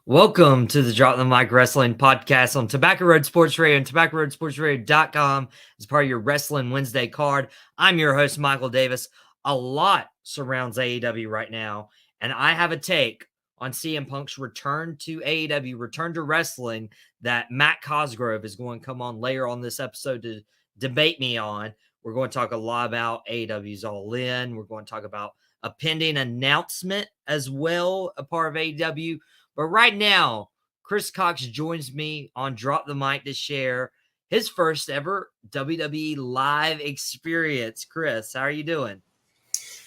Welcome to the Drop the Mic Wrestling Podcast on Tobacco Road Sports Radio and TobaccoRoadSportsRadio.com as part of your Wrestling Wednesday card. I'm your host, Michael Davis. A lot surrounds AEW right now, and I have a take on CM Punk's return to AEW, return to wrestling, that Matt Cosgrove is going to come on later on this episode to debate me on. We're going to talk a lot about AEW's All In. We're going to talk about a pending announcement as well, a part of AEW. But right now, Chris Cox joins me on Drop the Mic to share his first ever WWE live experience. Chris, how are you doing?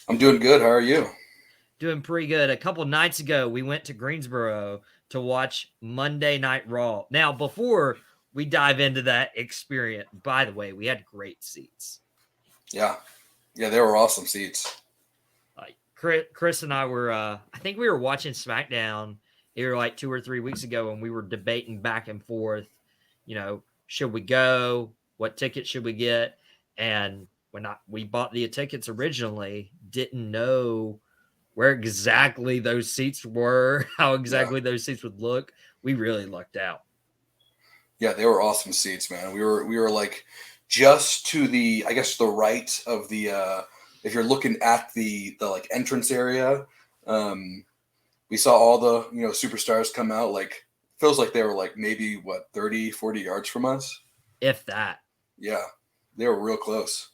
I'm doing good. How are you? Doing pretty good. A couple nights ago, we went to Greensboro to watch Monday Night Raw. Now, before we dive into that experience, by the way, we had great seats. Yeah, they were awesome seats. Like Chris and I were, I think we were watching SmackDown here like 2 or 3 weeks ago, and we were debating back and forth, should we go? What ticket should we get? And when we bought the tickets originally, didn't know where exactly those seats were, how exactly those seats would look. We really lucked out. Yeah, they were awesome seats, man. We were like just to the, I guess, the right of the if you're looking at the like entrance area, we saw all the, superstars come out. Like, feels like they were like maybe 30, 40 yards from us. If that. Yeah, they were real close.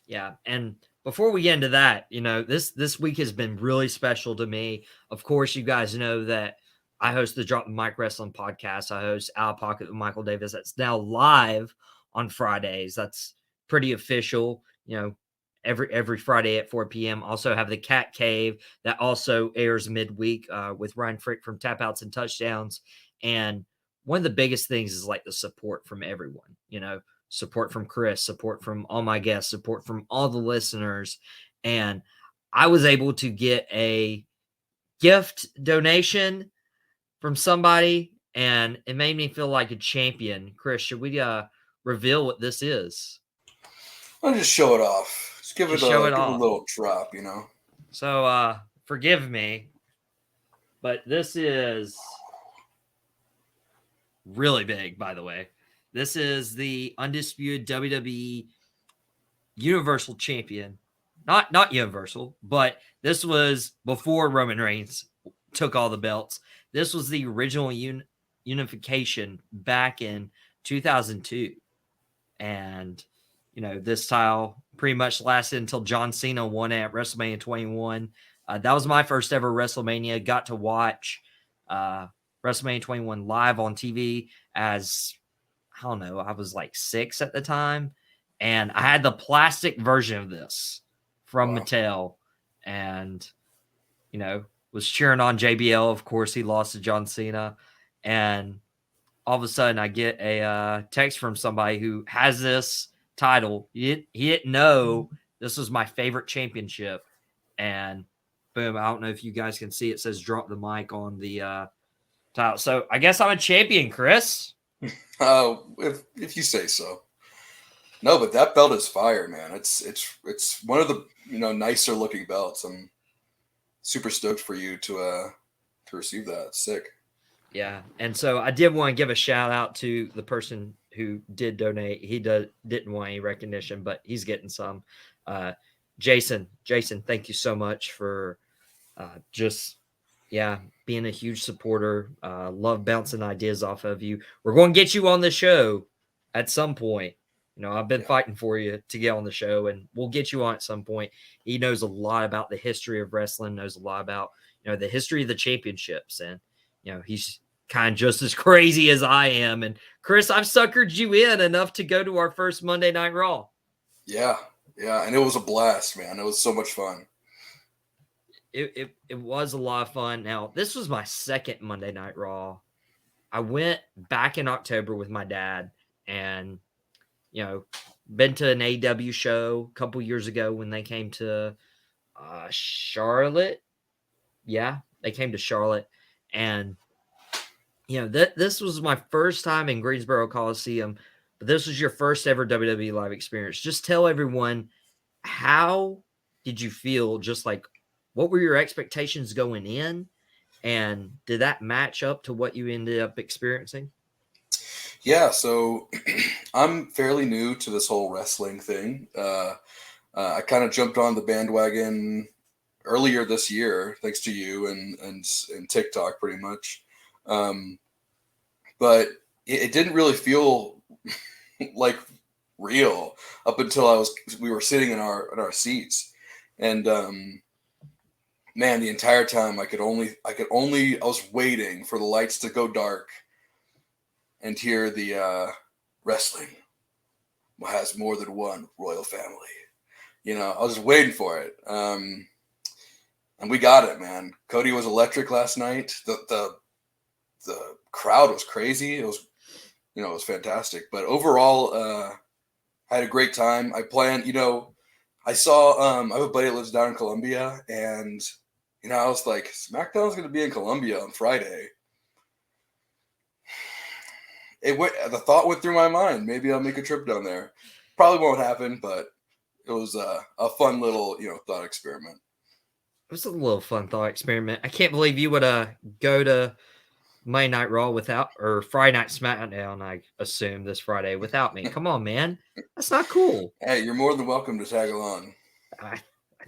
Yeah, and before we get into that, this week has been really special to me. Of course, you guys know that I host the Drop the Mic Wrestling Podcast. I host Out of Pocket with Michael Davis. That's now live on Fridays. That's pretty official. Every Friday at 4 p.m. Also have the Cat Cave that also airs midweek with Ryan Frick from Tap Outs and Touchdowns. And one of the biggest things is like the support from everyone, support from Chris, support from all my guests, support from all the listeners. And I was able to get a gift donation from somebody, and it made me feel like a champion. Chris, should we reveal what this is? I'll just show it off. Just give it a little drop, So forgive me, but this is really big, by the way. This is the undisputed WWE Universal Champion. Not Universal, but this was before Roman Reigns took all the belts. This was the original unification back in 2002. And, this title pretty much lasted until John Cena won it at WrestleMania 21. That was my first ever WrestleMania. Got to watch WrestleMania 21 live on TV as, I don't know, I was like 6 at the time. And I had the plastic version of this from Mattel. And, was cheering on JBL. Of course, he lost to John Cena. And all of a sudden, I get a text from somebody who has this title. He didn't know this was my favorite championship. And boom, I don't know if you guys can see, it says Drop the Mic on the title. So I guess I'm a champion, Chris. If you say so. No, but that belt is fire, man. It's one of the nicer looking belts. I'm super stoked for you to receive that. It's sick. Yeah, and so I did want to give a shout out to the person who did donate. He didn't want any recognition, but he's getting some. Jason, thank you so much for being a huge supporter. Love bouncing ideas off of you. We're going to get you on the show at some point. I've been fighting for you to get on the show, and we'll get you on at some point. He knows a lot about the history of wrestling, knows a lot about, the history of the championships. And, he's kind of just as crazy as I am. And Chris, I've suckered you in enough to go to our first Monday Night Raw. Yeah. And it was a blast, man. It was so much fun. It was a lot of fun. Now, this was my second Monday Night Raw. I went back in October with my dad, and been to an AEW show a couple years ago when they came to Charlotte. Yeah, they came to Charlotte. And, this was my first time in Greensboro Coliseum, but this was your first ever WWE live experience. Just tell everyone, how did you feel? Just like, what were your expectations going in? And did that match up to what you ended up experiencing? Yeah, so I'm fairly new to this whole wrestling thing. I kind of jumped on the bandwagon earlier this year, thanks to you and TikTok, pretty much. But it didn't really feel like real up until we were sitting in our seats, and man, the entire time I was waiting for the lights to go dark and hear the wrestling has more than one royal family. I was just waiting for it. And we got it, man. Cody was electric last night. The crowd was crazy. It was fantastic. But overall, I had a great time. I planned, I saw, I have a buddy that lives down in Columbia, and, I was like, SmackDown's going to be in Columbia on Friday. The thought went through my mind. Maybe I'll make a trip down there. Probably won't happen, but it was a fun little, thought experiment. It was a little fun thought experiment. I can't believe you would go to Monday Night Raw or Friday Night SmackDown, I assume, this Friday without me. Come on, man. That's not cool. Hey, you're more than welcome to tag along. I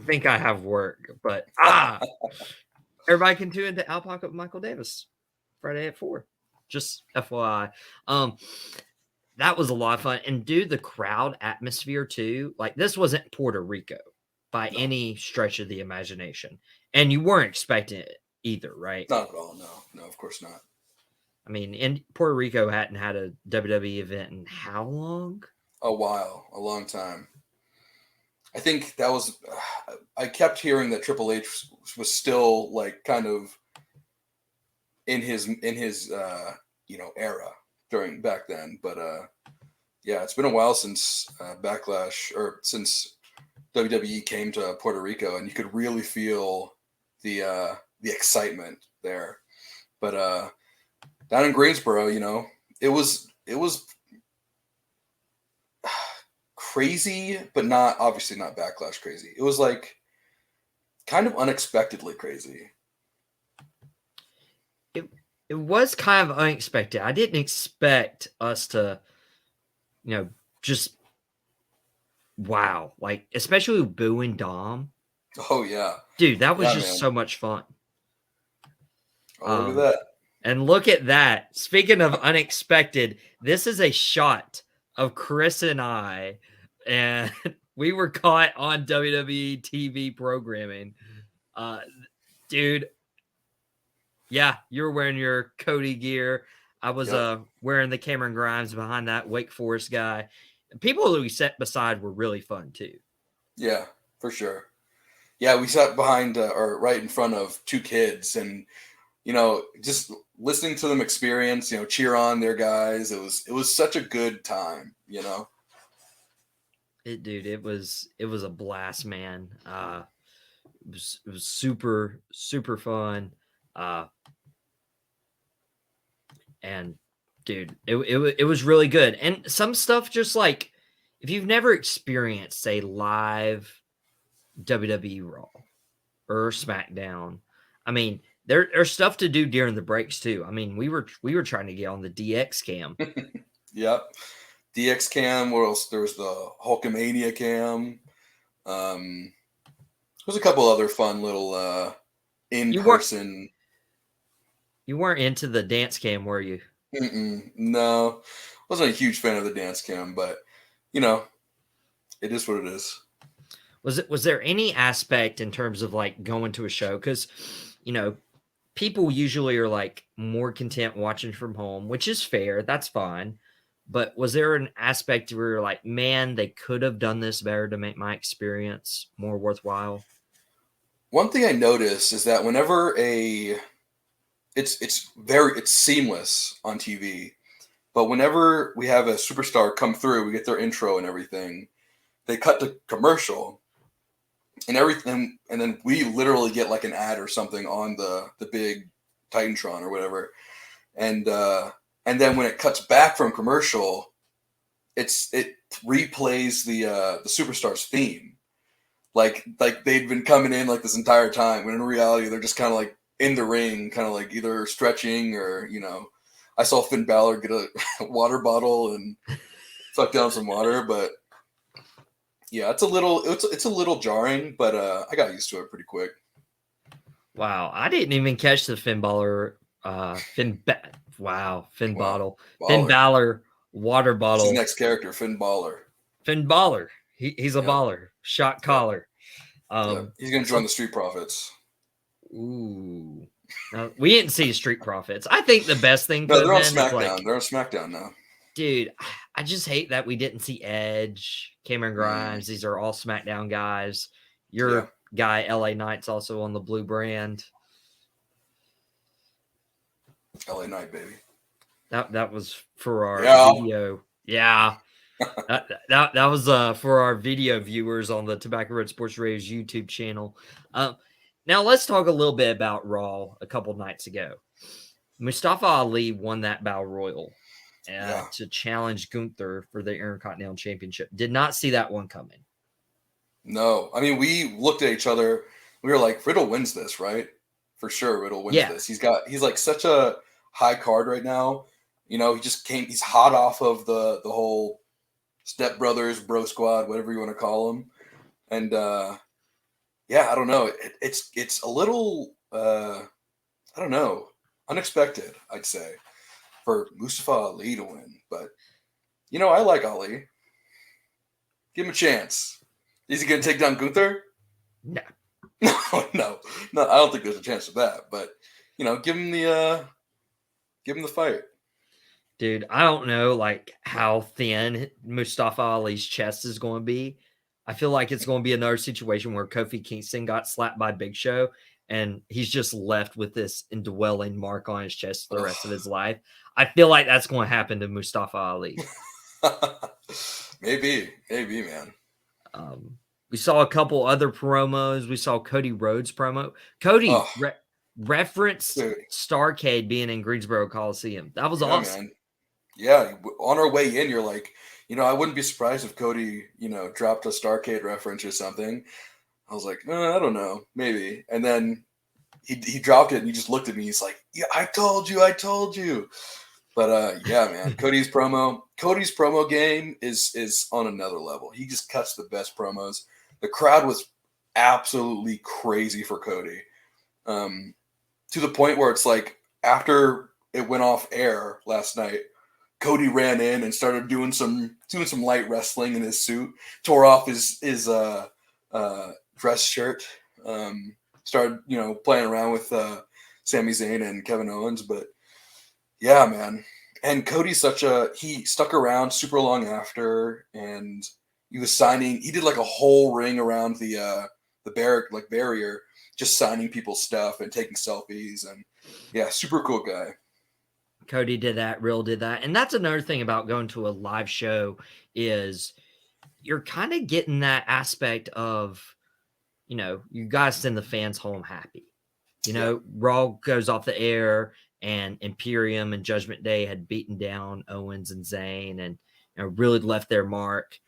think I have work, but everybody can tune into Out Pocket with Michael Davis Friday at 4. Just FYI. That was a lot of fun. And dude, the crowd atmosphere too. Like, this wasn't Puerto Rico by any stretch of the imagination. And you weren't expecting it either, right? Not at all. No, of course not. I mean, in Puerto Rico hadn't had a WWE event in how long? A while, a long time. I think that was. I kept hearing that Triple H was still like kind of in his era back then, but yeah, it's been a while since Backlash, or since WWE came to Puerto Rico, and you could really feel the excitement there. But down in Greensboro, it was crazy, but obviously not Backlash crazy. It was like kind of unexpectedly crazy. It was kind of unexpected. I didn't expect us to, just wow. Like, especially with Boo and Dom. Oh, yeah. Dude, that was just so much fun. Oh, look at that. And look at that. Speaking of unexpected, this is a shot of Chris and I, and we were caught on WWE TV programming. Dude, yeah, you were wearing your Cody gear. I was wearing the Cameron Grimes behind that Wake Forest guy. People that we sat beside were really fun too. Yeah, for sure. Yeah, we sat behind or right in front of two kids, and just listening to them experience, cheer on their guys. It was such a good time, It was a blast, man. It was super, super fun. And dude, it was really good. And some stuff, just like, if you've never experienced a live WWE Raw or SmackDown, I mean, there's stuff to do during the breaks too. I mean, we were trying to get on the DX cam. Yep. DX cam. What else? There was the Hulkamania cam. There's a couple other fun little in-person. You weren't into the dance cam, were you? No, wasn't a huge fan of the dance cam, but it is what it is. Was there any aspect in terms of like going to a show? Because people usually are like more content watching from home, which is fair. That's fine. But was there an aspect where you're like, man, they could have done this better to make my experience more worthwhile? One thing I noticed is that whenever it's seamless on TV, but whenever we have a superstar come through, we get their intro and everything, they cut to commercial and everything, and then we literally get like an ad or something on the big Titantron or whatever, and then when it cuts back from commercial, it replays the superstar's theme, like they'd been coming in like this entire time, when in reality they're just kind of like in the ring, kind of like either stretching or, I saw Finn Balor get a water bottle and suck down some water, but yeah, it's a little jarring, but I got used to it pretty quick. Wow, I didn't even catch the Finn Balor, Finn Balor water It's bottle. his next character, Finn Balor. Finn Balor, he's a baller, shot collar. He's gonna join the Street Profits. Ooh, no, we didn't see Street Profits. I think the best thing. No, they're on SmackDown. They're on SmackDown now. Dude, I just hate that we didn't see Edge, Cameron Grimes. These are all SmackDown guys. Your guy, LA Knight's also on the blue brand. LA Knight, baby. That was for our video. Yeah. that was for our video viewers on the Tobacco Road Sports Radio's YouTube channel. Now let's talk a little bit about Raw a couple nights ago. Mustafa Ali won that Battle Royal to challenge Gunther for the Intercontinental Championship. Did not see that one coming. No. I mean, we looked at each other. We were like, Riddle wins this, right? For sure, Riddle wins this. He's like such a high card right now. He's hot off of the whole Step Brothers, Bro Squad, whatever you want to call them. And I don't know. It's a little I don't know, unexpected, I'd say, for Mustafa Ali to win. But I like Ali. Give him a chance. Is he gonna take down Gunther? No. No. I don't think there's a chance of that. But give him the fight. Dude, I don't know like how thin Mustafa Ali's chest is going to be. I feel like it's going to be another situation where Kofi Kingston got slapped by Big Show and he's just left with this indwelling mark on his chest for the rest of his life. I feel like that's going to happen to Mustafa Ali. Maybe, man. We saw a couple other promos. We saw Cody Rhodes promo. Cody referenced Starrcade being in Greensboro Coliseum. That was awesome. Man. Yeah, on our way in, you're like, I wouldn't be surprised if Cody, dropped a Starrcade reference or something. I was like, I don't know, maybe. And then he dropped it and he just looked at me. He's like, yeah, I told you. But man, Cody's promo game is on another level. He just cuts the best promos. The crowd was absolutely crazy for Cody, to the point where it's like after it went off air last night, Cody ran in and started doing some light wrestling in his suit, tore off his dress shirt, started playing around with Sami Zayn and Kevin Owens. But yeah, man. And Cody's he stuck around super long after, and he was signing. He did like a whole ring around the barrier, just signing people's stuff and taking selfies. And yeah, super cool guy. Cody did that, Real did that. And that's another thing about going to a live show is you're kind of getting that aspect of, you guys send the fans home happy. Raw goes off the air and Imperium and Judgment Day had beaten down Owens and Zayn and really left their mark.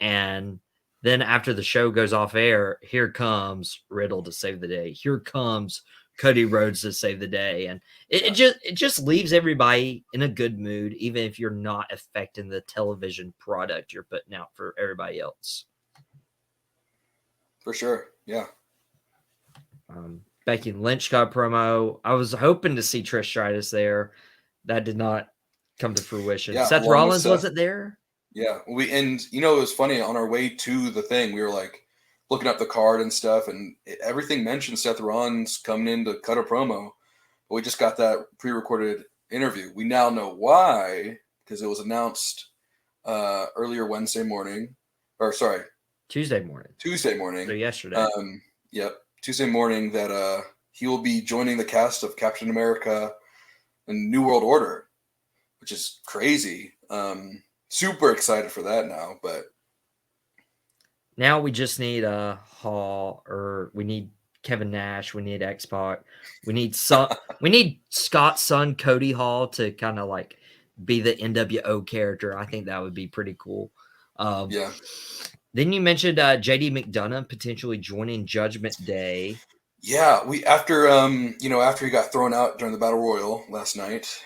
And then after the show goes off air, here comes Riddle to save the day. Here comes Cody Rhodes to save the day. And it just leaves everybody in a good mood, even if you're not affecting the television product you're putting out for everybody else. For sure. Yeah. Becky Lynch got a promo. I was hoping to see Trish Stratus there. That did not come to fruition. Yeah, Seth Rollins wasn't there. Yeah. It was funny on our way to the thing. We were like looking up the card and stuff, and everything mentioned Seth Rollins coming in to cut a promo. But we just got that pre-recorded interview. We now know why, because it was announced earlier Tuesday morning. So yesterday. Yep. Tuesday morning that he will be joining the cast of Captain America and New World Order, which is crazy. Super excited for that now, but now we just need Hall, or we need Kevin Nash, we need X-Pac, we need Scott's son Cody Hall to kind of like be the NWO character. I think that would be pretty cool. Yeah. Then you mentioned JD McDonough potentially joining Judgment Day. Yeah, we after after he got thrown out during the Battle Royal last night,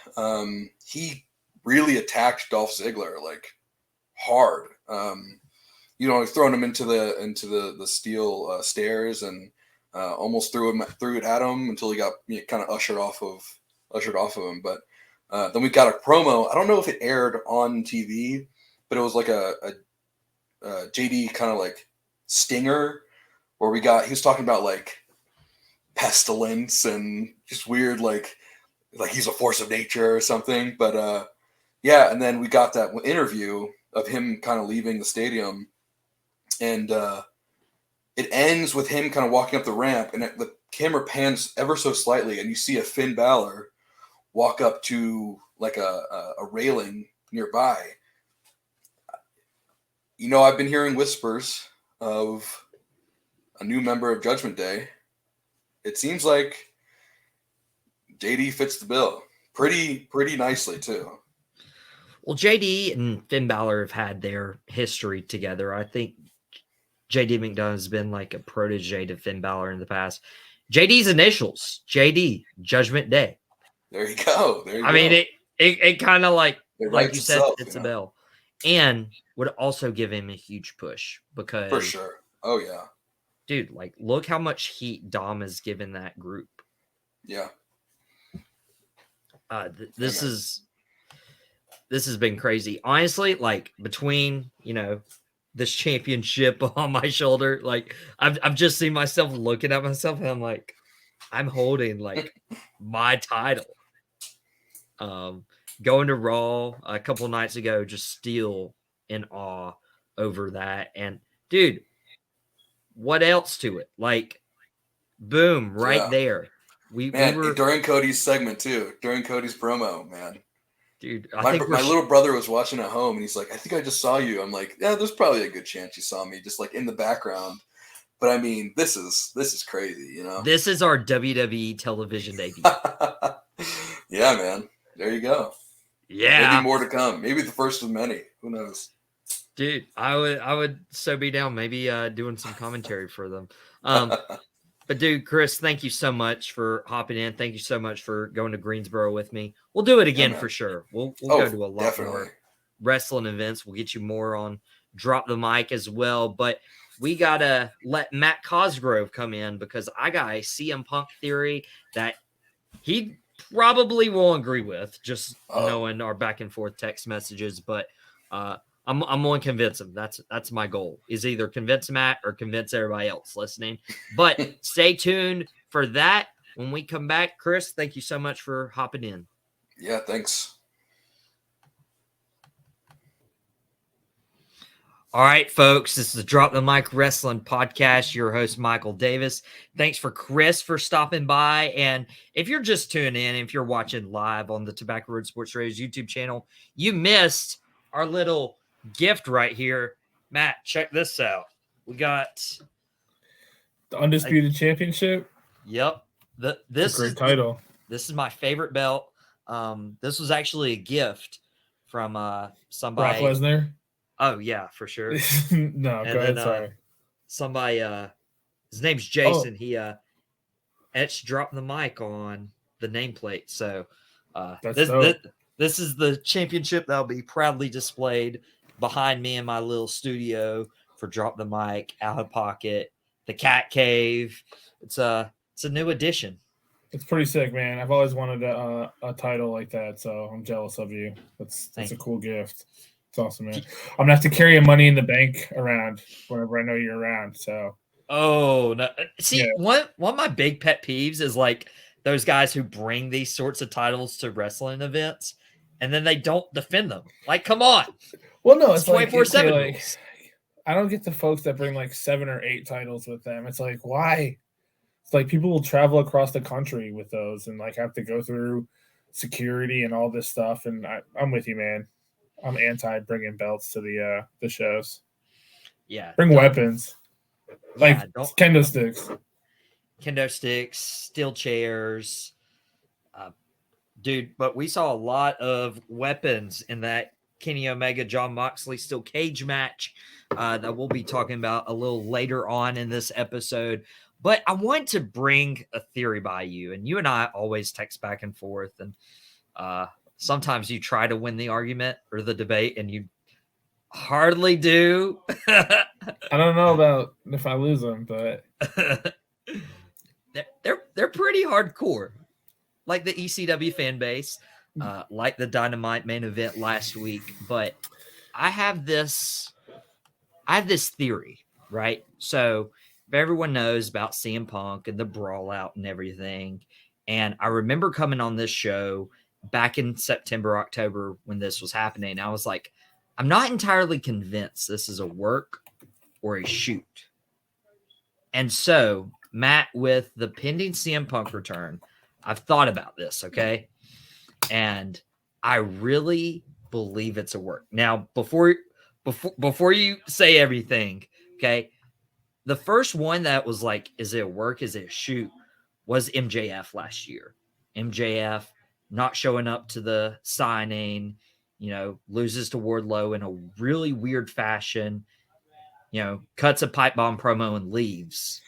he really attacked Dolph Ziggler like hard. He's throwing him into the steel stairs and almost threw it at him until he got kind of ushered off of him. But then we got a promo. I don't know if it aired on TV, but it was like a JD kind of like stinger where he was talking about like pestilence and just weird like he's a force of nature or something. But yeah, and then we got that interview of him kind of leaving the stadium, and it ends with him kind of walking up the ramp, and the camera pans ever so slightly, and you see a Finn Balor walk up to like a railing nearby. I've been hearing whispers of a new member of Judgment Day. It seems like JD fits the bill pretty nicely too. Well, JD and Finn Balor have had their history together. I think JD McDonough has been like a protege to Finn Balor in the past. JD's initials, JD, Judgment Day. There you go. I mean, it kind of like you said, itself, it's a bell. And would also give him a huge push because for sure. Oh yeah. Dude, like look how much heat Dom has given that group. Yeah. This has been crazy. Honestly, like between, this championship on my shoulder, like I've just seen myself looking at myself and I'm like, I'm holding like my title. Going to Raw a couple nights ago, just still in awe over that. And dude, what else to it? Like, boom, right there. We were during Cody's segment too, during Cody's promo, man. Dude, my little brother was watching at home and he's like, I think I just saw you. I'm like, yeah, there's probably a good chance you saw me just like in the background. But I mean, this is crazy, This is our WWE television debut. Yeah, man. There you go. Yeah. Maybe more to come. Maybe the first of many. Who knows? Dude, I would so be down. Maybe doing some commentary for them. But dude, Chris, thank you so much for hopping in. Thank you so much for going to Greensboro with me. We'll do it again for sure. We'll go to a lot more wrestling events. We'll get you more on Drop the Mic as well. But we got to let Matt Cosgrove come in because I got a CM Punk theory that he probably won't agree with, just knowing our back and forth text messages. But I'm going to convince him. That's my goal, is either convince Matt or convince everybody else listening. But stay tuned for that. When we come back, Chris, thank you so much for hopping in. Yeah, thanks. All right, folks, this is the Drop the Mic Wrestling Podcast. Your host, Michael Davis. Thanks for Chris for stopping by. And if you're just tuning in, if you're watching live on the Tobacco Road Sports Radio's YouTube channel, you missed our little gift right here. Matt, check this out. We got the Undisputed Championship. Yep. This is a great title. This is my favorite belt. This was actually a gift from somebody. Brock Lesnar. Oh yeah, for sure. No, go ahead. Sorry. Somebody. His name's Jason. He etched Drop the Mic on the nameplate. So this is the championship that'll be proudly displayed behind me in my little studio for Drop the Mic, Out of Pocket, the Cat Cave. It's a new addition. It's pretty sick, man. I've always wanted a title like that, so I'm jealous of you. That's a cool gift. It's awesome, man. I'm gonna have to carry Money in the Bank around whenever I know you're around. So. Oh no! See, one of my big pet peeves is like those guys who bring these sorts of titles to wrestling events and then they don't defend them. Like, come on. Well, no, it's 24/7. Like, I don't get the folks that bring like 7 or 8 titles with them. It's like, why? It's like people will travel across the country with those and like have to go through security and all this stuff. And I'm with you, man. I'm anti bringing belts to the shows. Yeah. Bring weapons. Like kendo sticks, steel chairs. Dude, but we saw a lot of weapons in that Kenny Omega, John Moxley steel cage match that we'll be talking about a little later on in this episode. But I want to bring a theory by you, and you and I always text back and forth, and sometimes you try to win the argument or the debate, and you hardly do. I don't know about if I lose them, but they're pretty hardcore, like the ECW fan base, like the Dynamite main event last week. But I have this theory, right? So everyone knows about CM Punk and the brawl out and everything. And I remember coming on this show back in September, October when this was happening. I was like, I'm not entirely convinced this is a work or a shoot. And so, Matt, with the pending CM Punk return, I've thought about this, okay? And I really believe it's a work. Now, before you say everything, okay, the first one that was like, is it a work, is it a shoot, was MJF last year. MJF not showing up to the signing, loses to Wardlow in a really weird fashion, cuts a pipe bomb promo and leaves.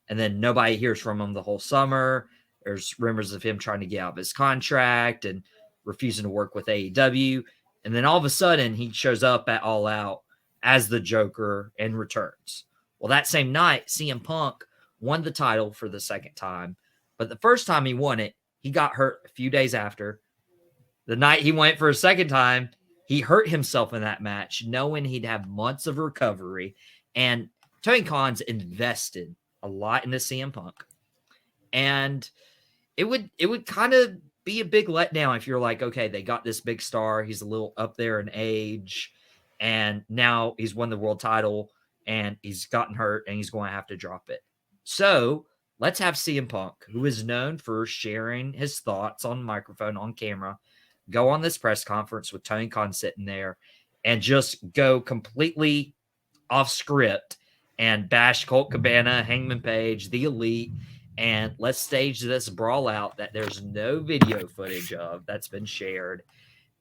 And then nobody hears from him the whole summer. There's rumors of him trying to get out of his contract and refusing to work with AEW. And then all of a sudden he shows up at All Out as the Joker and returns. Well, that same night, CM Punk won the title for the second time. But the first time he won it, he got hurt a few days after. The night he went for a second time, he hurt himself in that match, knowing he'd have months of recovery. And Tony Khan's invested a lot into CM Punk. And it would kind of be a big letdown if you're like, okay, they got this big star. He's a little up there in age. And now he's won the world title and he's gotten hurt and he's going to have to drop it. So let's have CM Punk, who is known for sharing his thoughts on microphone, on camera, go on this press conference with Tony Khan sitting there and just go completely off script and bash Colt Cabana, Hangman Page, the Elite, and let's stage this brawl out that there's no video footage of that's been shared.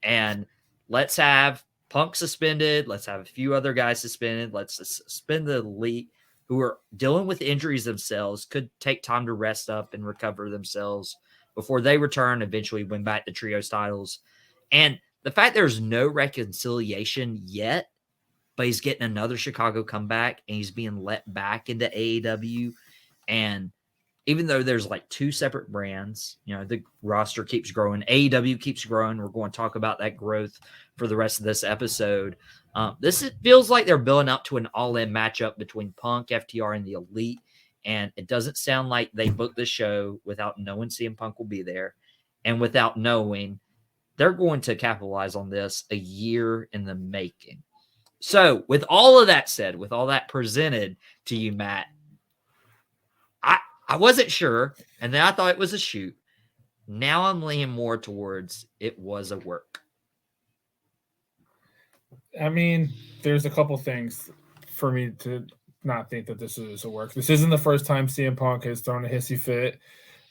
And let's have Punk suspended. Let's have a few other guys suspended. Let's suspend the Elite who are dealing with injuries themselves, could take time to rest up and recover themselves before they return, eventually win back the trios titles. And the fact there's no reconciliation yet, but he's getting another Chicago comeback and he's being let back into AEW. And even though there's like two separate brands, the roster keeps growing, AEW keeps growing. We're going to talk about that growth for the rest of this episode. Feels like they're building up to an all-in matchup between Punk, FTR, and the Elite. And it doesn't sound like they booked the show without knowing CM Punk will be there and without knowing they're going to capitalize on this a year in the making. So with all of that said, with all that presented to you, Matt, I wasn't sure, and then I thought it was a shoot. Now I'm leaning more towards it was a work. I mean, there's a couple things for me to not think that this is a work. This isn't the first time CM Punk has thrown a hissy fit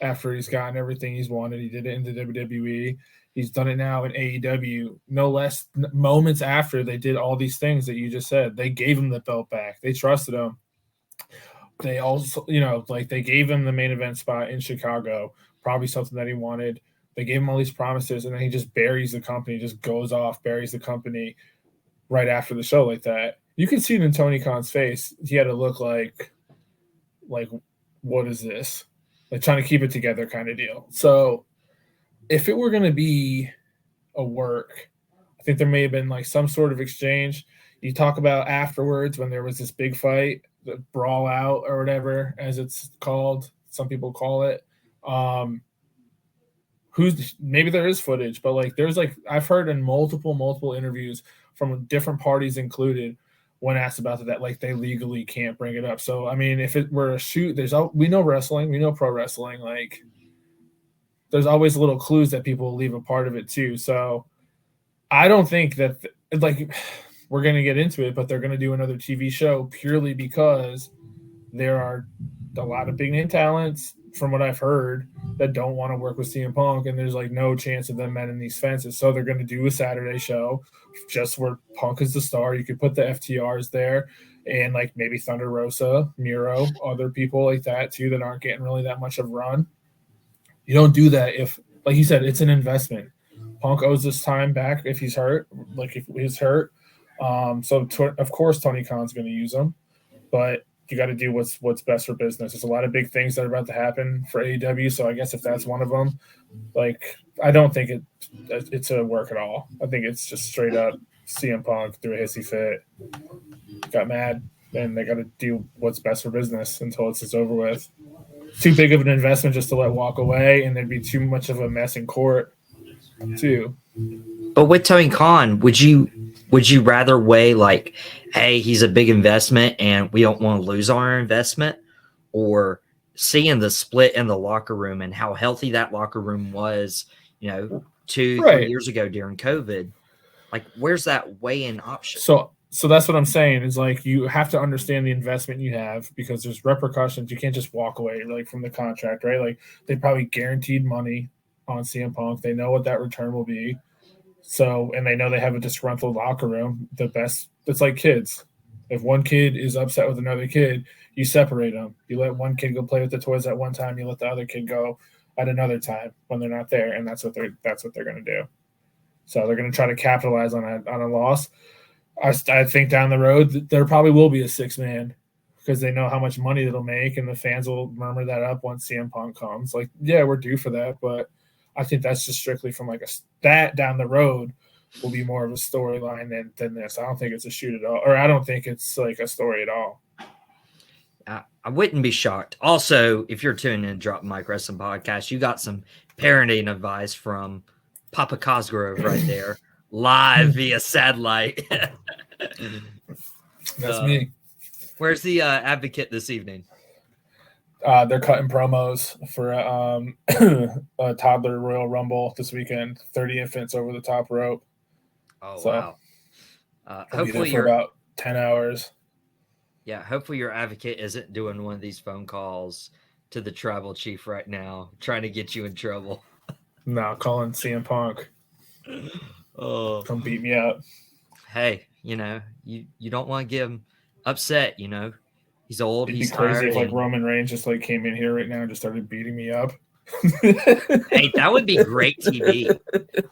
after he's gotten everything he's wanted. He did it in the WWE. He's done it now in AEW, no less moments after they did all these things that you just said. They gave him the belt back. They trusted him. They also, they gave him the main event spot in Chicago, probably something that he wanted. They gave him all these promises, and then he just buries the company, just goes off, buries the company right after the show like that. You can see it in Tony Khan's face. He had to look like, what is this? Like trying to keep it together kind of deal. So if it were going to be a work, I think there may have been like some sort of exchange. You talk about afterwards when there was this big fight, the brawl out or whatever, as it's called. Some people call it. Maybe there is footage, but there's I've heard in multiple interviews from different parties included when asked about that, they legally can't bring it up. So, I mean, if it were a shoot, we know wrestling, we know pro wrestling, there's always little clues that people leave a part of it too. So I don't think that we're going to get into it, but they're going to do another TV show purely because there are a lot of big name talents, from what I've heard, that don't want to work with CM Punk, and there's no chance of them mending these fences. So they're going to do a Saturday show just where Punk is the star. You could put the FTRs there, and like maybe Thunder Rosa, Miro, other people like that too that aren't getting really that much of run. You don't do that if, like you said, it's an investment. Punk owes his time back if he's hurt, like if he's hurt. Of course Tony Khan's going to use him, but you got to do what's best for business. There's a lot of big things that are about to happen for AEW, so I guess if that's one of them, like I don't think it's a work at all. I think it's just straight up CM Punk threw a hissy fit, got mad, and they got to do what's best for business until it's over with. Too big of an investment just to let walk away, and there'd be too much of a mess in court too. But with Tony Khan, would you rather weigh like, hey, he's a big investment and we don't want to lose our investment, or seeing the split in the locker room and how healthy that locker room was, 2-3 years ago during COVID? Like, where's that weigh-in option? So that's what I'm saying is like you have to understand the investment you have because there's repercussions. You can't just walk away like from the contract, right? Like they probably guaranteed money on CM Punk. They know what that return will be. So, and they know they have a disgruntled locker room. It's like kids. If one kid is upset with another kid, you separate them. You let one kid go play with the toys at one time. You let the other kid go at another time when they're not there, and that's what they're going to do. So they're going to try to capitalize on a loss. I think down the road there probably will be a 6-man because they know how much money it'll make, and the fans will murmur that up once CM Punk comes. Like, yeah, we're due for that, but I think that's just strictly from like that down the road will be more of a storyline than this. I don't think it's a shoot at all, or I don't think it's like a story at all. I wouldn't be shocked. Also, if you're tuning in Drop Mic Wrestling Podcast, you got some parenting advice from Papa Cosgrove right there, live via satellite. That's me. Where's the advocate this evening? They're cutting promos for a toddler Royal Rumble this weekend. 30 infants over the top rope. Oh, so, wow. Hopefully for about 10 hours. Yeah, hopefully your advocate isn't doing one of these phone calls to the tribal chief right now, trying to get you in trouble. No, calling CM Punk. Oh, come beat me up. Hey, you don't want to get him upset. He's old. It'd he's be crazy tired. If like Roman Reigns just like came in here right now and just started beating me up. Hey, that would be great TV.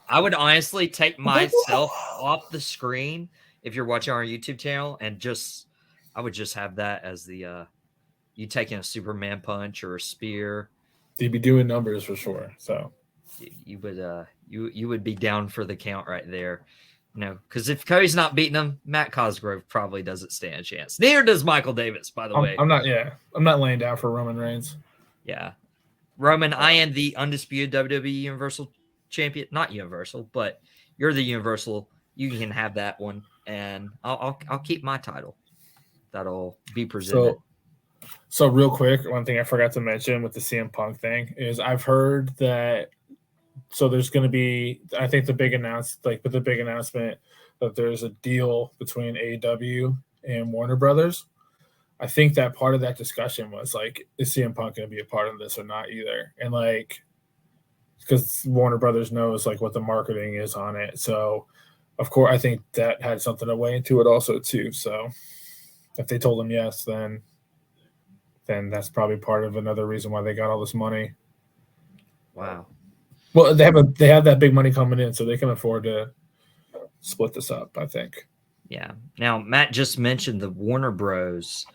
I would honestly take myself off the screen if you're watching our YouTube channel, and I would just have that as the you taking a Superman punch or a spear. You'd be doing numbers for sure. So you would you would be down for the count right there. Because if Cody's not beating him, Matt Cosgrove probably doesn't stand a chance. Neither does Michael Davis, by the way. I'm not laying down for Roman Reigns. Yeah. Roman, I am the undisputed WWE Universal Champion. Not Universal, but you're the Universal. You can have that one, and I'll keep my title. That'll be presented. So real quick, one thing I forgot to mention with the CM Punk thing is I've heard that. So there's going to be, I think the big announcement that there's a deal between AEW and Warner Brothers. I think that part of that discussion was like, is CM Punk going to be a part of this or not either? And like, because Warner Brothers knows like what the marketing is on it. So of course, I think that had something to weigh into it also too. So if they told him yes, then that's probably part of another reason why they got all this money. Wow. Well, they have that big money coming in, so they can afford to split this up, I think. Yeah. Now, Matt just mentioned the Warner Bros.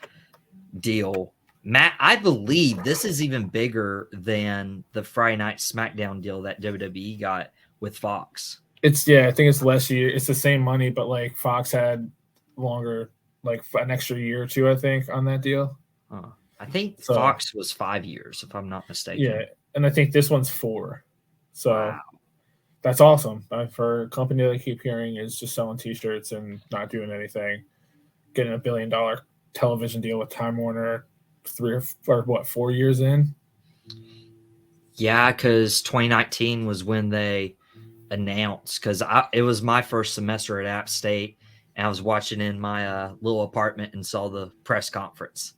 Deal. Matt, I believe this is even bigger than the Friday Night SmackDown deal that WWE got with Fox. I think it's less year. It's the same money, but like Fox had longer, like an extra year or two, I think, on that deal. I think Fox was 5 years, if I'm not mistaken. Yeah, and I think this one's 4. So wow. That's awesome. For a company that I keep hearing is just selling T-shirts and not doing anything, getting $1 billion television deal with Time Warner 4 years in. Yeah, because 2019 was when they announced, because it was my first semester at App State, and I was watching in my little apartment and saw the press conference.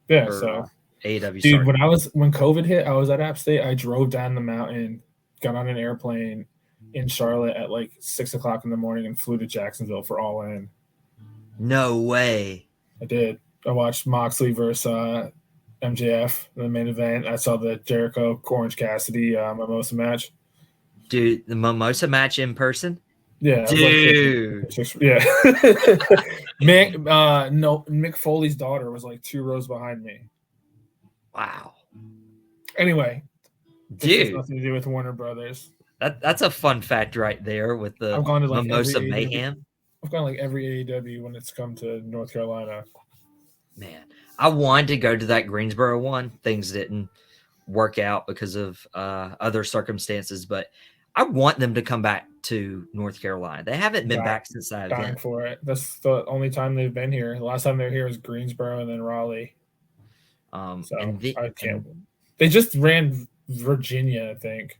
Yeah, so AEW. Dude, when COVID hit, I was at App State. I drove down the mountain, got on an airplane in Charlotte at like 6:00 in the morning, and flew to Jacksonville for All In. No way. I did. I watched Moxley versus MJF in the main event. I saw the Jericho Orange Cassidy Mimosa match. Dude, the Mimosa match in person? Yeah, Dude. Yeah. Mick Foley's daughter was like 2 rows behind me. Wow. Anyway, this has Dude. nothing to do with Warner Brothers. That's a fun fact right there with the I've gone to like Mimosa every Mayhem. I've gone like every AEW when it's come to North Carolina. Man, I wanted to go to that Greensboro one. Things didn't work out because of other circumstances, but I want them to come back to North Carolina. They haven't been back since that Dying event. for it. That's the only time they've been here. The last time they were here was Greensboro and then Raleigh. I can't. They just ran Virginia, I think,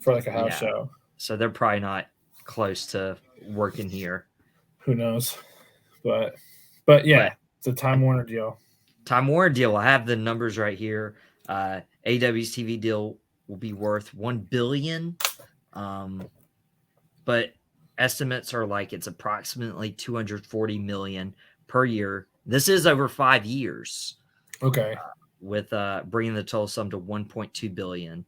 for like a house show. So they're probably not close to working here. Who knows? But yeah, it's a Time Warner deal. Time Warner deal. I have the numbers right here. AEW's TV deal will be worth $1 billion. But estimates are like it's approximately $240 million per year. This is over 5 years. Okay. With bringing the total sum to $1.2 billion.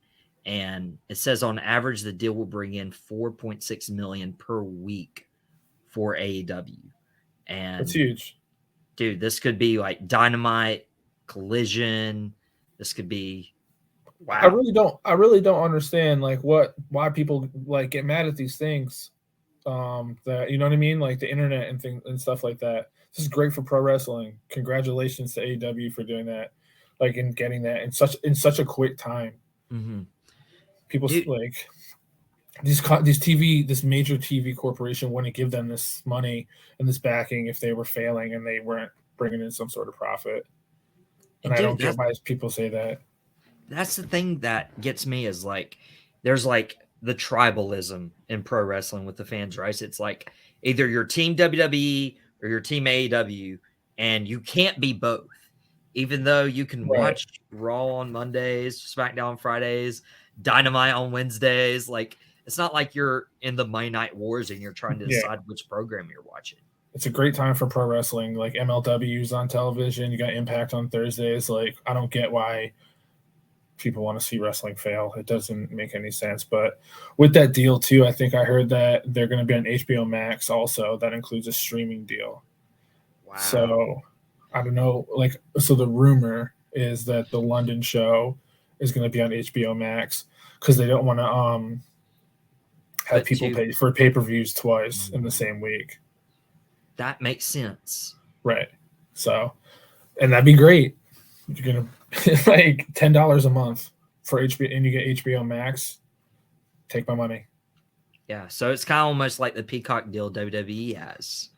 And it says on average, the deal will bring in $4.6 million per week for AEW. And that's huge. Dude, this could be like Dynamite, Collision. This could be wow. I really don't understand like why people like get mad at these things. That you know what I mean? Like the internet and things and stuff like that. This is great for pro wrestling. Congratulations to AEW for doing that. Like in getting that in such a quick time. Mm-hmm. People like this major TV corporation wouldn't give them this money and this backing if they were failing and they weren't bringing in some sort of profit. And I don't get why people say that. That's the thing that gets me is like there's like the tribalism in pro wrestling with the fans, right? It's like either your team WWE or your team AEW, and you can't be both. Even though you can watch Raw on Mondays, SmackDown on Fridays, Dynamite on Wednesdays, like it's not like you're in the Monday Night Wars and you're trying to decide which program you're watching. It's a great time for pro wrestling. Like MLW's on television, you got Impact on Thursdays. Like I don't get why people want to see wrestling fail. It doesn't make any sense. But with that deal too, I think I heard that they're going to be on HBO Max also. That includes a streaming deal. Wow. So I don't know. Like, so the rumor is that the London show is going to be on HBO Max because they don't want to have people pay for pay-per-views twice in the same week. That makes sense. Right. So, and that'd be great. You're going to like $10 a month for HBO and you get HBO Max. Take my money. Yeah. So it's kind of almost like the Peacock deal WWE has.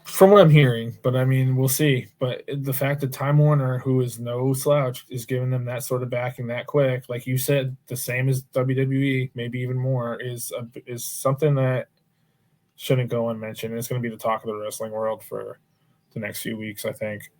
From what I'm hearing, but I mean, we'll see. But the fact that Time Warner, who is no slouch, is giving them that sort of backing that quick, like you said, the same as WWE, maybe even more, is something that shouldn't go unmentioned. It's going to be the talk of the wrestling world for the next few weeks, I think.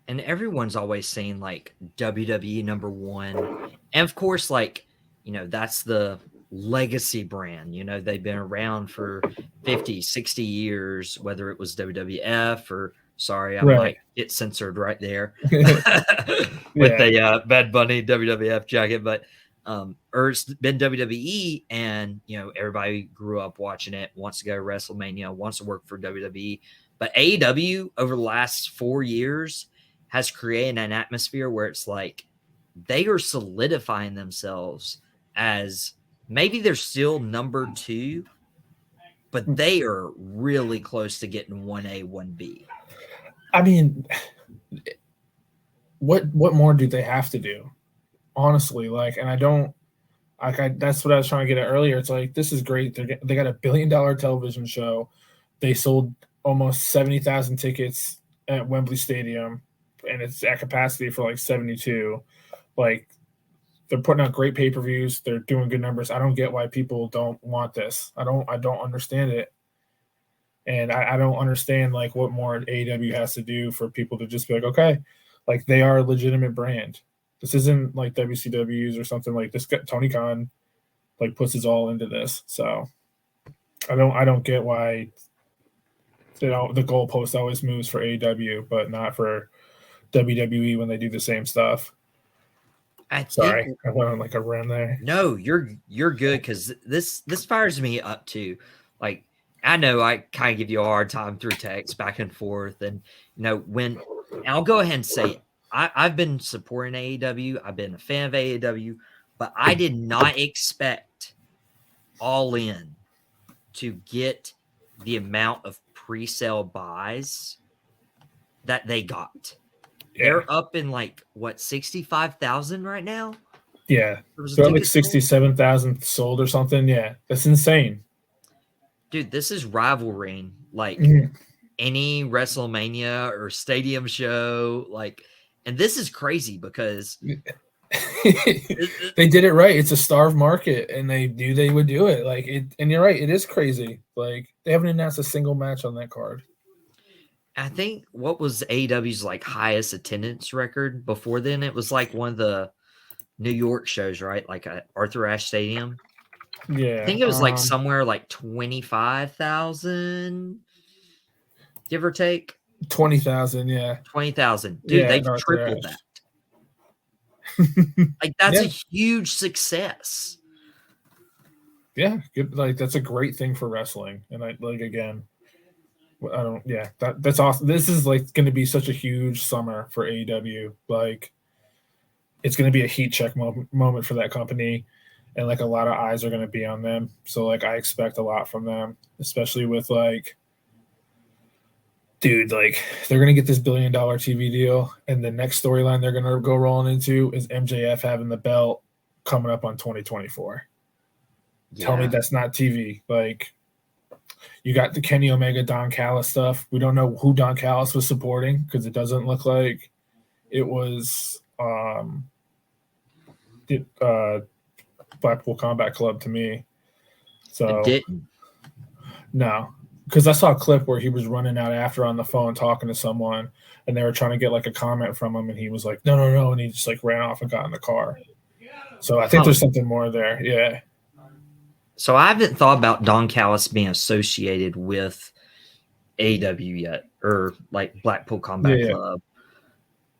And everyone's always saying like WWE #1, and of course, like that's the legacy brand. They've been around for 50, 60 years, whether it was WWF or might get censored right there with the Bad Bunny WWF jacket, but or it's been WWE, and everybody grew up watching it, wants to go to WrestleMania, wants to work for WWE. But AEW over the last 4 years has created an atmosphere where it's like they are solidifying themselves as maybe they're still #2, but they are really close to getting 1A, 1B. I mean, what more do they have to do? Honestly, like, and that's what I was trying to get at earlier. It's like, this is great. They got $1 billion television show. They sold almost 70,000 tickets at Wembley Stadium, and it's at capacity for like 72. Like, they're putting out great pay-per-views. They're doing good numbers. I don't get why people don't want this. I don't understand it. And I don't understand like what more AEW has to do for people to just be like, okay, like they are a legitimate brand. This isn't like WCW's or something like this. Tony Khan like puts his all into this. So I don't get why the goalpost always moves for AEW, but not for WWE when they do the same stuff. Sorry, I went on like a rim there. No, you're good, because this fires me up too. Like, I know I kind of give you a hard time through text back and forth, and and I'll go ahead and say it. I've been supporting AEW. I've been a fan of AEW, but I did not expect All In to get the amount of pre-sale buys that they got. Yeah. They're up in like what, 65,000 right now? Yeah, they're like 67,000 sold or something. Yeah, that's insane. Dude, this is rivaling like any WrestleMania or stadium show. Like, and this is crazy because they did it right. It's a starved market, and they knew they would do it. Like it, and you're right. It is crazy. Like they haven't announced a single match on that card. I think what was AEW's like highest attendance record before then? It was like one of the New York shows, right? Like at Arthur Ashe Stadium. Yeah, I think it was like somewhere like 25,000, give or take. 20,000, yeah. 20,000. Dude, Yeah, they've tripled that. Like, that's a huge success. Yeah, good. Like that's a great thing for wrestling. And that's awesome. This is like going to be such a huge summer for AEW. Like it's going to be a heat check moment for that company, and like a lot of eyes are going to be on them. So like I expect a lot from them, especially with like, dude, like they're going to get this $1 billion TV deal, and the next storyline they're going to go rolling into is MJF having the belt coming up on 2024. Yeah. Tell me that's not TV. Like you got the Kenny Omega Don Callis stuff. We don't know who Don Callis was supporting because it doesn't look like it was Blackpool Combat Club to me. So it didn't. No, because I saw a clip where he was running out after on the phone talking to someone, and they were trying to get like a comment from him, and he was like, no, and he just like ran off and got in the car. So I think there's something more there. Yeah. So I haven't thought about Don Callis being associated with AEW yet, or like Blackpool Combat Club.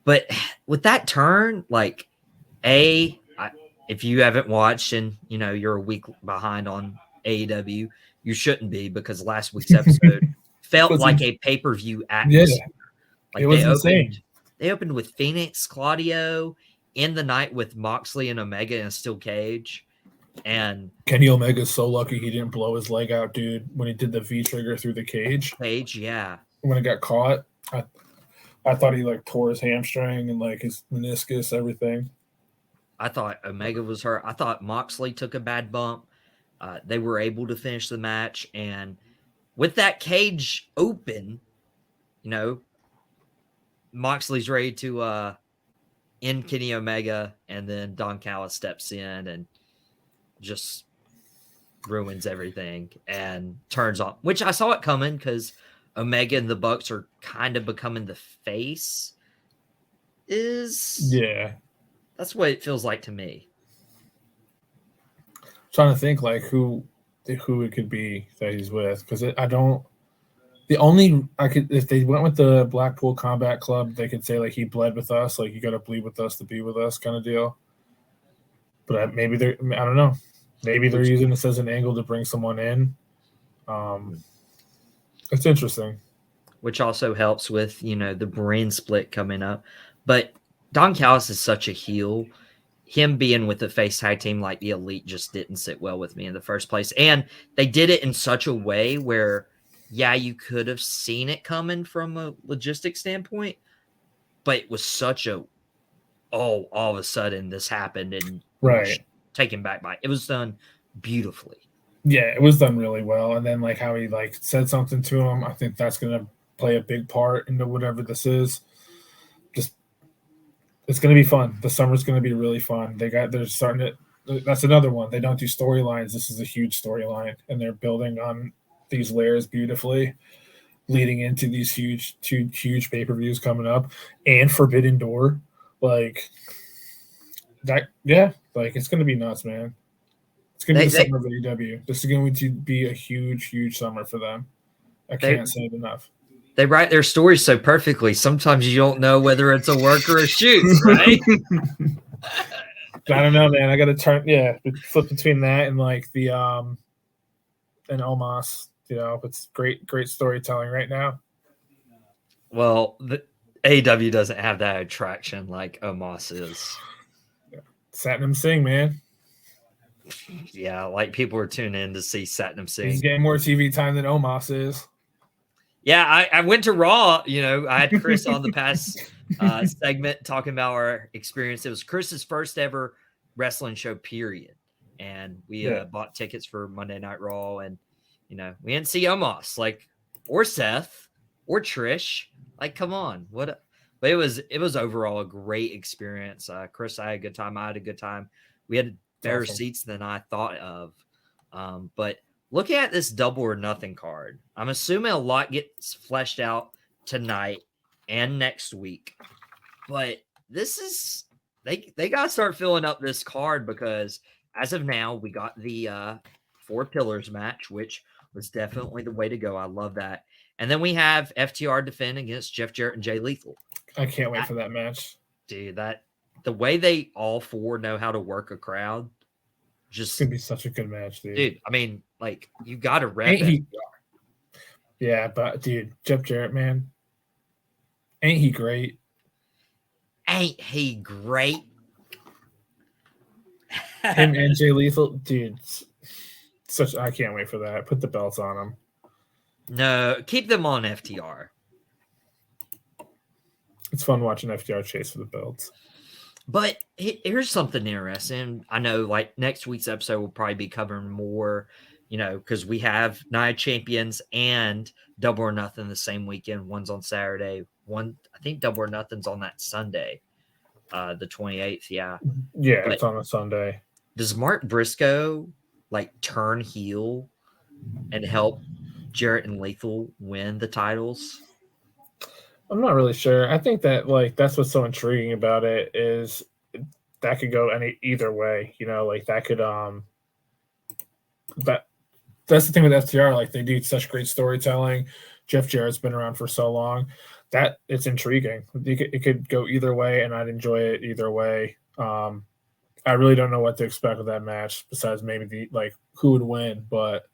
But with that turn, like, if you haven't watched and you're a week behind on AEW, you shouldn't be, because last week's episode felt like a pay-per-view atmosphere. Like it was insane. They opened with Phoenix, Claudio, in the night with Moxley and Omega in a steel cage. And Kenny Omega's so lucky he didn't blow his leg out, dude, when he did the V-trigger through the cage. Yeah. When it got caught, I thought he like tore his hamstring and like his meniscus, everything. I thought Omega was hurt. I thought Moxley took a bad bump. They were able to finish the match, and with that cage open, Moxley's ready to end Kenny Omega, and then Don Callis steps in and just ruins everything and turns on, which I saw it coming because Omega and the Bucks are kind of becoming the face. That's what it feels like to me. Trying to think like who it could be that he's with, because if they went with the Blackpool Combat Club, they could say like he bled with us, like you got to bleed with us to be with us kind of deal. But I don't know. Maybe they're using this as an angle to bring someone in. It's interesting. Which also helps with, the brand split coming up. But Don Callis is such a heel. Him being with the face tag team like the Elite just didn't sit well with me in the first place. And they did it in such a way where, you could have seen it coming from a logistic standpoint, but it was such all of a sudden this happened and taken back by it. It was done beautifully. Yeah, it was done really well. And then like how he like said something to him, I think that's going to play a big part into whatever this is. It's going to be fun. The summer's going to be really fun. They're starting to, that's another one. They don't do storylines. This is a huge storyline, and they're building on these layers beautifully, leading into these huge pay-per-views coming up, and Forbidden Door. Like that. Yeah. Like it's going to be nuts, man. It's going to be the summer of AEW. This is going to be a huge, huge summer for them. I can't say it enough. They write their stories so perfectly. Sometimes you don't know whether it's a work or a shoot, right? I don't know, man. I got to flip between that and like the and Omos. You know, it's great storytelling right now. Well, the AEW doesn't have that attraction like Omos is. Satnam Singh, man. Yeah, like people are tuning in to see Satnam Singh. He's getting more TV time than Omos is. Yeah, I went to Raw. You know, I had Chris on the past segment talking about our experience. It was Chris's first ever wrestling show, period. And we bought tickets for Monday Night Raw, and you know, we didn't see Omos, like, or Seth, or Trish. Like, come on, but it was overall a great experience. Chris, I had a good time. I had a good time. We had better seats than I thought of. But looking at this Double or Nothing card, I'm assuming a lot gets fleshed out tonight and next week. But this is they gotta start filling up this card, because as of now, we got the 4 Pillars match, which was definitely the way to go. I love that. And then we have FTR defend against Jeff Jarrett and Jay Lethal. I can't wait for that match. Dude, the way they all 4 know how to work a crowd, just it's gonna be such a good match, dude. Dude, I mean, like, you gotta rep it. Yeah, but dude, Jeff Jarrett, man, ain't he great? Ain't he great? Him and Jay Lethal, dude. I can't wait for that. Put the belts on them. No, keep them on FTR. It's fun watching FTR chase for the belts. But here's something interesting. I know, like, next week's episode will probably be covering more, you know, because we have Night Champions and Double or Nothing the same weekend. One's on Saturday. I think Double or Nothing's on that Sunday, the 28th. Yeah. Yeah, but it's on a Sunday. Does Mark Briscoe, like, turn heel and help Jarrett and Lethal win the titles? I'm not really sure. I think that, like, that's what's so intriguing about it, is that could go either way. You know, like, that could that's the thing with FTR. Like, they do such great storytelling. Jeff Jarrett's been around for so long that it's intriguing. It could go either way, and I'd enjoy it either way. I really don't know what to expect with that match, besides maybe who would win, but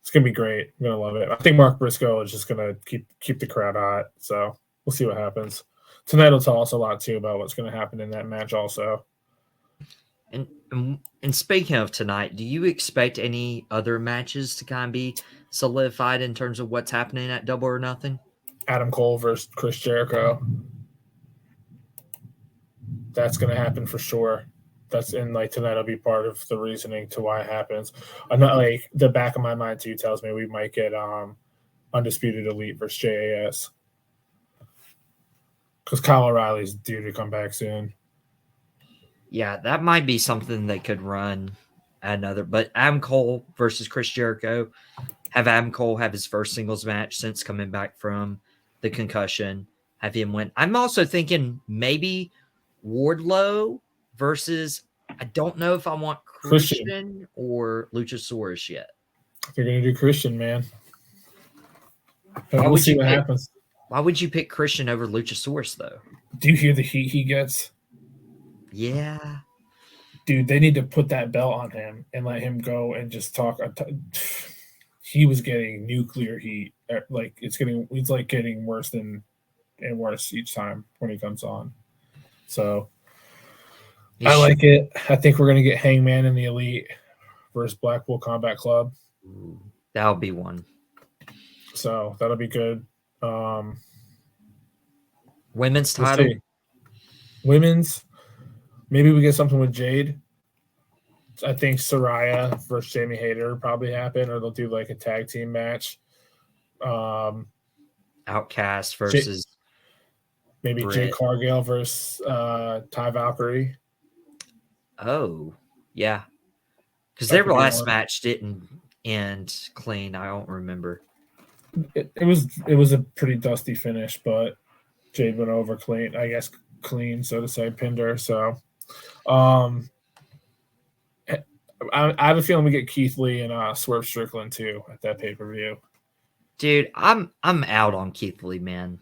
it's gonna be great. I'm gonna love it. I think Mark Briscoe is just gonna keep the crowd hot. So we'll see what happens. Tonight will tell us a lot too about what's gonna happen in that match also. And speaking of tonight, do you expect any other matches to kind of be solidified in terms of what's happening at Double or Nothing? Adam Cole versus Chris Jericho. That's gonna happen for sure. That's in tonight will be part of the reasoning to why it happens. I'm not the back of my mind too tells me we might get Undisputed Elite versus JAS, because Kyle O'Reilly's due to come back soon. Yeah, that might be something they could run another. But Adam Cole versus Chris Jericho, have Adam Cole have his first singles match since coming back from the concussion. Have him win. I'm also thinking maybe Wardlow versus, I don't know if I want Christian or Luchasaurus yet. They're going to do Christian, man. We'll see what happens. Why would you pick Christian over Luchasaurus, though? Do you hear the heat he gets? Yeah. Dude, they need to put that belt on him and let him go and just talk. He was getting nuclear heat. It's getting worse and worse each time when he comes on. So I like it. I think we're going to get Hangman in the Elite versus Blackpool Combat Club. That'll be one. So that'll be good. Women's title. Women's. Maybe we get something with Jade. I think Saraya versus Jamie Hayter will probably happen, or they'll do a tag team match. Outcast versus maybe Britt. Jade Cargill versus Ty Valkyrie. Oh, yeah. Because their last match didn't end clean. I don't remember. It was a pretty dusty finish, but Jade went over clean, I guess, so to say, pinned her. So I have a feeling we get Keith Lee and Swerve Strickland too at that pay-per-view. Dude, I'm out on Keith Lee, man.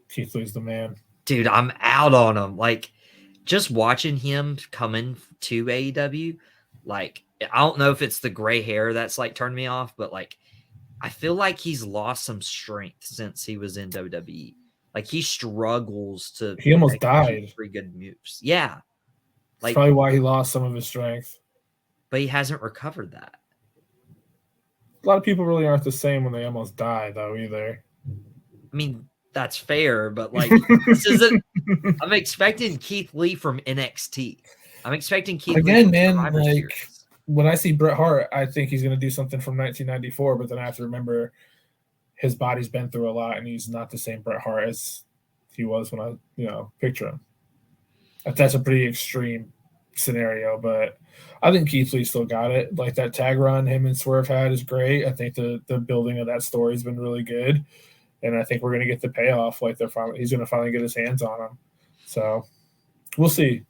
Keith Lee's the man. Dude, I'm out on him. Like, just watching him coming to AEW, like, I don't know if it's the gray hair that's like turned me off, but like, I feel like he's lost some strength since he was in WWE. Like, he struggles to. He almost execute died. pretty good moves. Yeah, That's like, probably why he lost some of his strength. but he hasn't recovered that. A lot of people really aren't the same when they almost die, though, either. I mean, that's fair, but like, this isn't. I'm expecting Keith Lee from NXT. I'm expecting Keith Lee Again, from man, Survivor like Series. when I see Bret Hart, I think he's going to do something from 1994, but then I have to remember his body's been through a lot, and he's not the same Bret Hart as he was when I, picture him. That's a pretty extreme scenario, but I think Keith Lee still got it. Like that tag run him and Swerve had is great. I think the building of that story has been really good, and I think we're going to get the payoff. Like he's going to finally get his hands on him. So we'll see.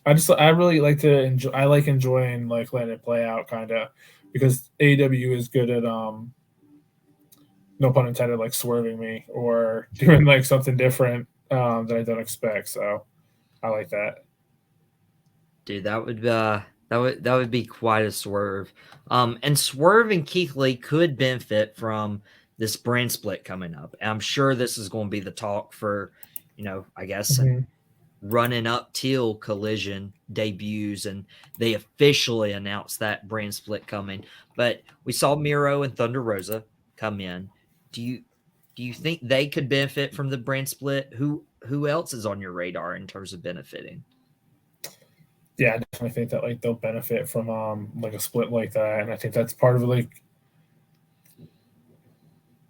I really like to enjoy. I like enjoying like letting it play out, kind of, because AEW is good at no pun intended, like swerving me or doing like something different that I don't expect. So I like that. Dude, that would be quite a swerve. And Swerve and Keith Lee could benefit from this brand split coming up. And I'm sure this is going to be the talk for, I guess running up till Collision debuts and they officially announced that brand split coming. But we saw Miro and Thunder Rosa come in. Do you think they could benefit from the brand split? Who else is on your radar in terms of benefiting? Yeah, I definitely think that like they'll benefit from like a split like that, and I think that's part of like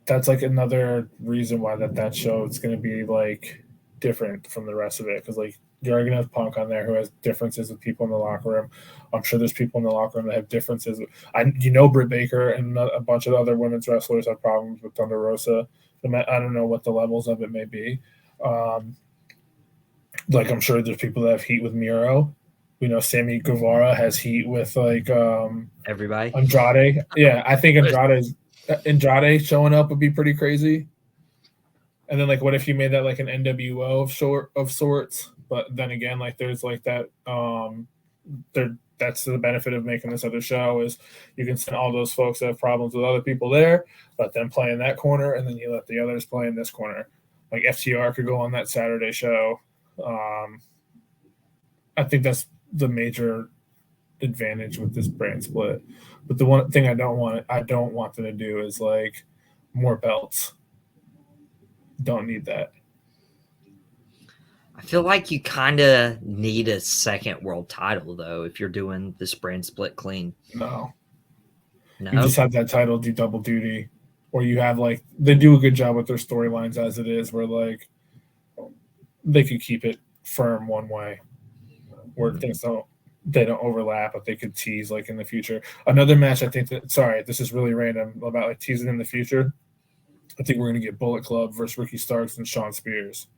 that's like another reason why that show is going to be like different from the rest of it, because like you're going to have Punk on there who has differences with people in the locker room. I'm sure there's people in the locker room that have differences. Britt Baker and a bunch of other women's wrestlers have problems with Thunder Rosa. I don't know what the levels of it may be. Like I'm sure there's people that have heat with Miro. We know Sammy Guevara has heat with like everybody. Andrade. Yeah, I think Andrade showing up would be pretty crazy. And then like what if you made that like an NWO of sorts? But then again, like there's like that that's the benefit of making this other show is you can send all those folks that have problems with other people there, let them play in that corner, and then you let the others play in this corner. Like FTR could go on that Saturday show. I think that's the major advantage with this brand split. But the one thing I don't want them to do is like more belts. Don't need that. I feel like you kind of need a second world title though if you're doing this brand split clean. No. You just have that title do double duty, or you have like they do a good job with their storylines as it is, where like they could keep it firm one way, where things don't overlap, but they could tease like in the future. Another match, I think this is really random about like teasing in the future. I think we're going to get Bullet Club versus Ricky Starks and Shawn Spears.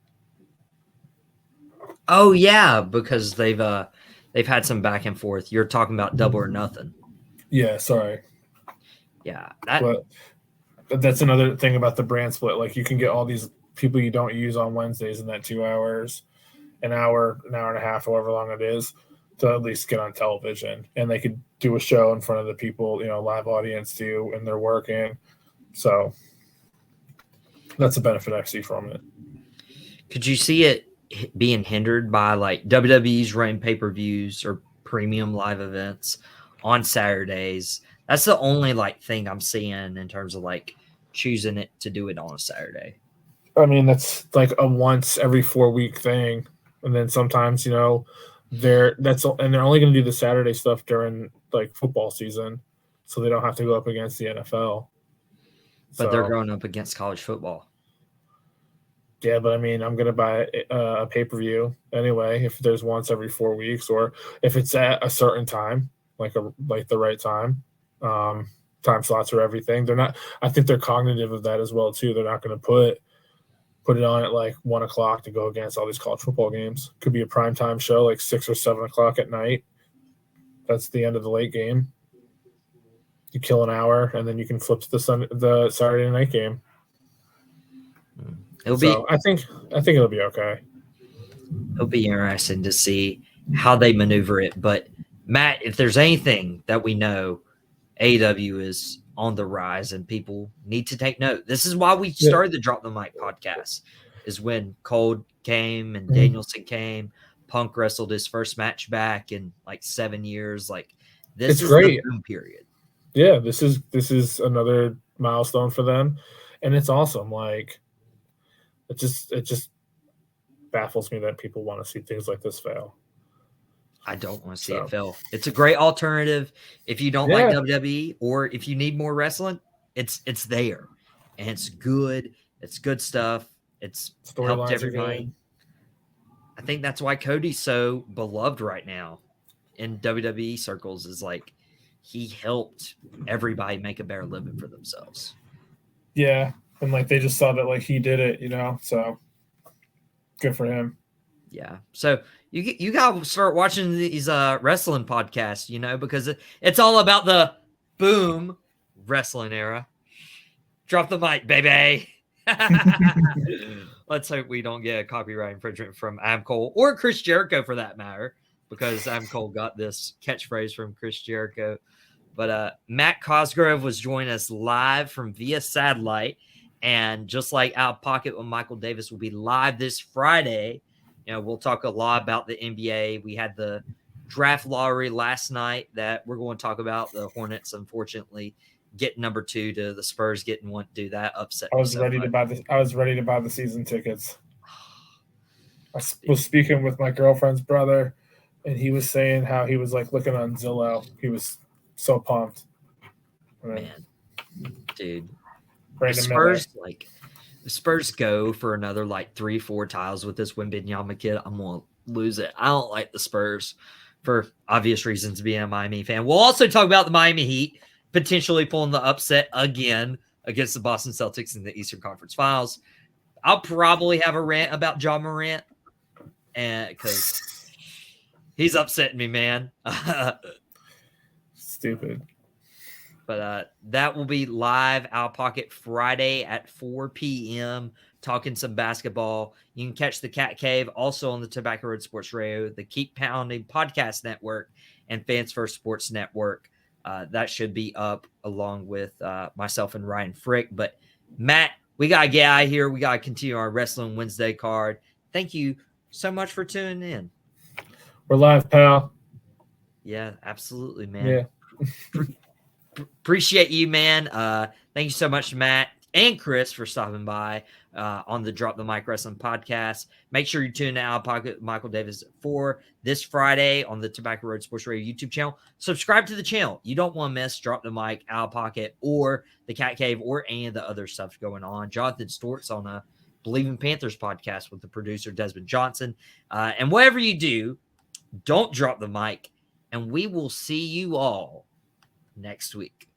Oh yeah, because they've had some back and forth. You're talking about Double or Nothing. Yeah, sorry. Yeah, but that's another thing about the brand split. Like you can get all these people you don't use on Wednesdays in that 2 hours, an hour and a half, however long it is, to at least get on television, and they could do a show in front of the people, live audience too, and they're working. So that's a benefit I see from it. Could you see it being hindered by like WWE's running pay-per-views or premium live events on Saturdays? That's the only like thing I'm seeing in terms of like choosing it to do it on a Saturday. I mean, that's like a once every 4 week thing. And then sometimes, they're only going to do the Saturday stuff during like football season, so they don't have to go up against the NFL. But they're going up against college football. Yeah, but I mean, I'm going to buy a pay-per-view anyway if there's once every 4 weeks, or if it's at a certain time, like the right time. Time slots are everything. They're not. I think they're cognitive of that as well too. They're not going to put it on at like 1 o'clock to go against all these college football games. Could be a primetime show like 6 or 7 o'clock at night. That's the end of the late game. You kill an hour, and then you can flip to the Saturday night game. I think it'll be okay. It'll be interesting to see how they maneuver it. But Matt, if there's anything that we know, AEW is on the rise, and people need to take note. This is why we started the Drop the Mic podcast. Is when Cole came and Danielson came. Punk wrestled his first match back in like 7 years. Like this is great. the boom period. Yeah, this is another milestone for them, and it's awesome. Like it just baffles me that people want to see things like this fail. I don't want to see it fail. It's a great alternative if you don't like WWE, or if you need more wrestling. It's there, and it's good. It's good stuff. It's helped everybody. I think that's why Cody's so beloved right now in WWE circles. Is like he helped everybody make a better living for themselves. Yeah, and like they just saw that like he did it, so good for him. Yeah, so you gotta start watching these wrestling podcasts, because it's all about the boom wrestling era. Drop the mic, baby. Let's hope we don't get a copyright infringement from Adam Cole or Chris Jericho for that matter, because Adam Cole got this catchphrase from Chris Jericho. But Matt Cosgrove was joining us live from via satellite, and just like Out of Pocket with Michael Davis will be live this Friday. We'll talk a lot about the NBA. We had the draft lottery last night that we're going to talk about. The Hornets, unfortunately, get number 2 to the Spurs getting one. Do that upset. I was ready to buy the season tickets. I was speaking with my girlfriend's brother, and he was saying how he was like looking on Zillow. He was so pumped. Man, dude, the Spurs go for another like 3-4 tiles with this Wembanyama kid. I'm gonna lose it. I don't like the Spurs for obvious reasons, being a Miami fan. We'll also talk about the Miami Heat potentially pulling the upset again against the Boston Celtics in the Eastern Conference Finals. I'll probably have a rant about Ja Morant, and because he's upsetting me, man. Stupid. But that will be live Out of Pocket Friday at 4 p.m. talking some basketball. You can catch the Cat Cave also on the Tobacco Road Sports Radio, the Keep Pounding Podcast Network, and Fans First Sports Network. That should be up along with myself and Ryan Frick. But Matt, we got to get out of here. We got to continue our Wrestling Wednesday card. Thank you so much for tuning in. We're live, pal. Yeah, absolutely, man. Yeah. Appreciate you, man. Thank you so much, Matt and Chris, for stopping by on the Drop the Mic Wrestling podcast. Make sure you tune in Out of Pocket with Michael Davis for this Friday on the Tobacco Road Sports Radio YouTube channel. Subscribe to the channel. You don't want to miss Drop the Mic, Out of Pocket, or the Cat Cave, or any of the other stuff going on. Jonathan Stort's on a Believe in Panthers podcast with the producer Desmond Johnson. And whatever you do, don't drop the mic, and we will see you all next week.